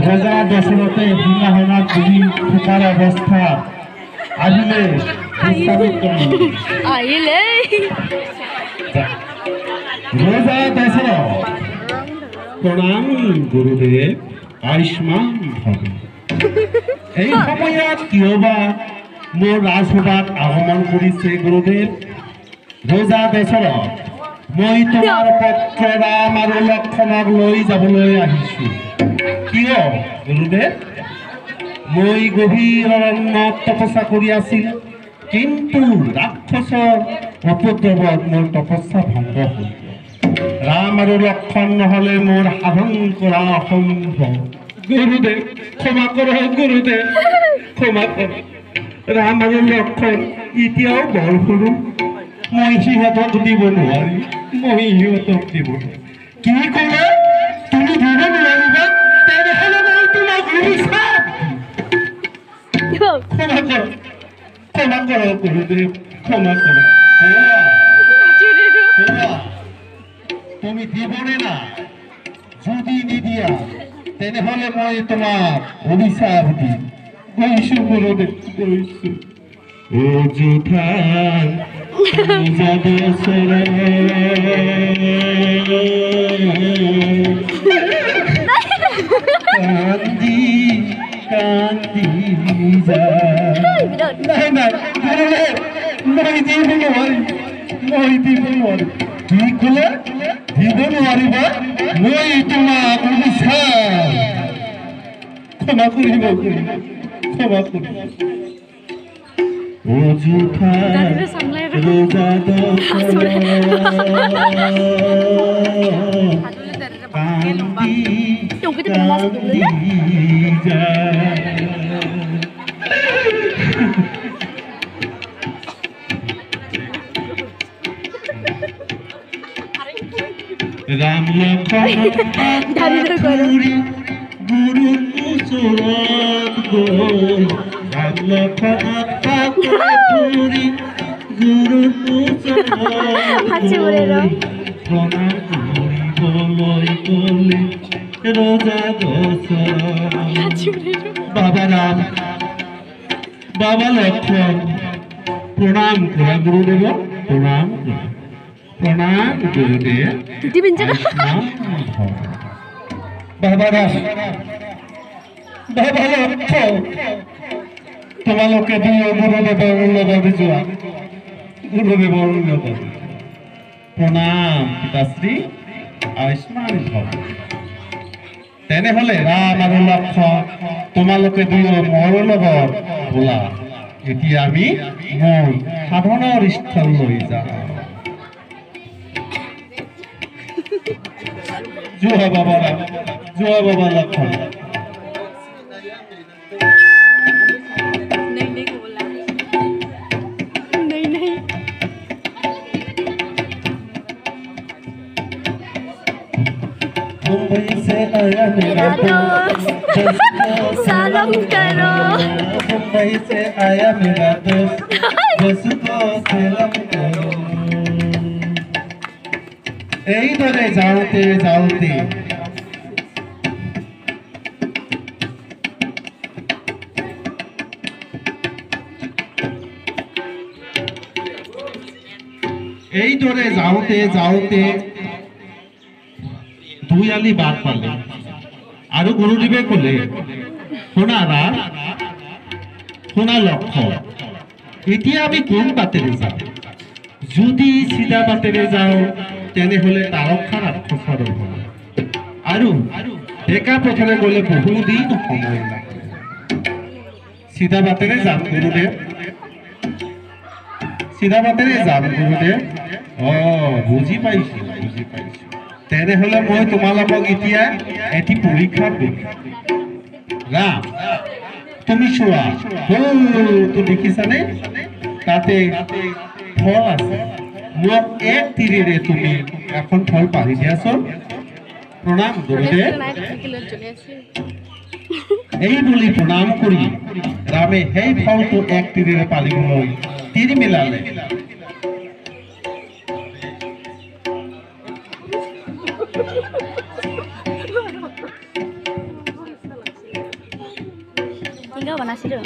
ৰাজা দশৰথে হিমাহনা খুবই থাকাৰ অবস্থা আহিলে ৰাজা দশৰথ প্ৰণাম গুৰুদেব আয়ুষ্মান ভব এই সময়ত কিয়বা মোৰ ৰাজসভাত আগমন কৰিছে গুৰুদেৱ ৰজা দশৰথ মই তোমাৰ পুত্ৰ ৰাম আৰু লক্ষ্মণক লৈ যাবলৈ আহিছো কিয় গুৰুদেৱ মই গভীৰ অৰণ্যত তপস্যা কৰি আছিল কিন্তু ৰাক্ষসৰ উপদ্ৰৱত মোৰ তপস্যা ভংগ হ'ল ৰাম আৰু লক্ষ্মণ নহ'লে মোৰ সাধন কৰা অসম্ভৱ গুৰুদেৱ ক্ষমা কৰক গুৰুদেৱ ক্ষমা কৰক ৰাম আৰু লক্ষ্মণ এতিয়াও বৰ সৰু মই সিহঁতক দিব নোৱাৰিম মই সিহঁতক দিব কি ক'লে তুমি দিব নোৱাৰিবা তেনেহ'লে মই তোমাক অভিশাপ ক্ষমা কৰক গুৰুদেৱ ক্ষমা কৰক তুমি দিবনে না যদি নিদিয়া তেনেহ'লে মই তোমাক অভিশাপ দিম গৈছো গুৰুদেৱ গৈছো অযথা কান্দি কান্দি মই দিব নোৱাৰিম কি ক'লে দিব নোৱাৰিবা মই তোমাক অভিশাপ ক্ষমা কৰিব ক্ষমা কৰিব অযথা রোজা রাম লক্ষ্মণ গুরু চরণ গো রাম লক্ষ্মণ পুরি গুরু প্রণাম করিবলৈ গলে রোজা দশরথ বাবা রাম বাবা লক্ষ্মণ প্রণাম করা গুরুদেব প্রণাম প্রণাম গুরুদেব বাবা রাম বাবা লক্ষ্মণ তোমালোকে দুয়ো গুৰুদেৱৰ লগত যোৱা গুৰুদেৱৰ লগত প্ৰণাম পিতাশ্ৰী আয়ুষ্মান ভৱ তেনেহ'লে ৰাম আৰু লক্ষ্মণ তোমালোকে দুয়ো মোৰ লগত বোলা এতিয়া আমি মোৰ সাধনৰ স্থললৈ যাওঁ যোৱা বাবা ৰাম যোৱা বাবা লক্ষ্মণ मुंबई से आया मेरा दोस्त सलाम करो मुंबई से आया मेरा दोस्त को सलाम करो এইদৰে যাওঁতে যাওঁতে এইদৰে যাওঁতে যাওঁতে দুই আলি বাদ পালে আৰু গুৰুদেৱে ক'লে শুনা ৰাম শুনা লক্ষ্মণ এতিয়া আমি কোন বাটেৰে যাওঁ যদি চিধা বাটেৰে যাওঁ তেনেহ'লে তাৰক্ষা ৰাক্ষসৰ হ'ব আৰু ডেকা পথেৰে গ'লে বহুদিন সময় লাগে চিধা বাটেৰে যাম গুৰুদেৱ চিধা বাটেৰে যাম গুৰুদেৱ বুজি পাইছোঁ তেনেহ'লে মই তোমালোকক এতিয়া এটি পৰীক্ষা দিম ৰাম তুমি চোৱা তো দেখিছানে তাতে ফল আছে মোক এক তিৰেৰে তুমি এখন ফল পাৰি দিয়াচোন প্ৰণাম গুৰুদেৱ এই বুলি প্ৰণাম কৰি ৰামে সেই ফলটো এক তিৰেৰে পালিবলৈ তীৰ মিলালে Tinggal mana sih dong?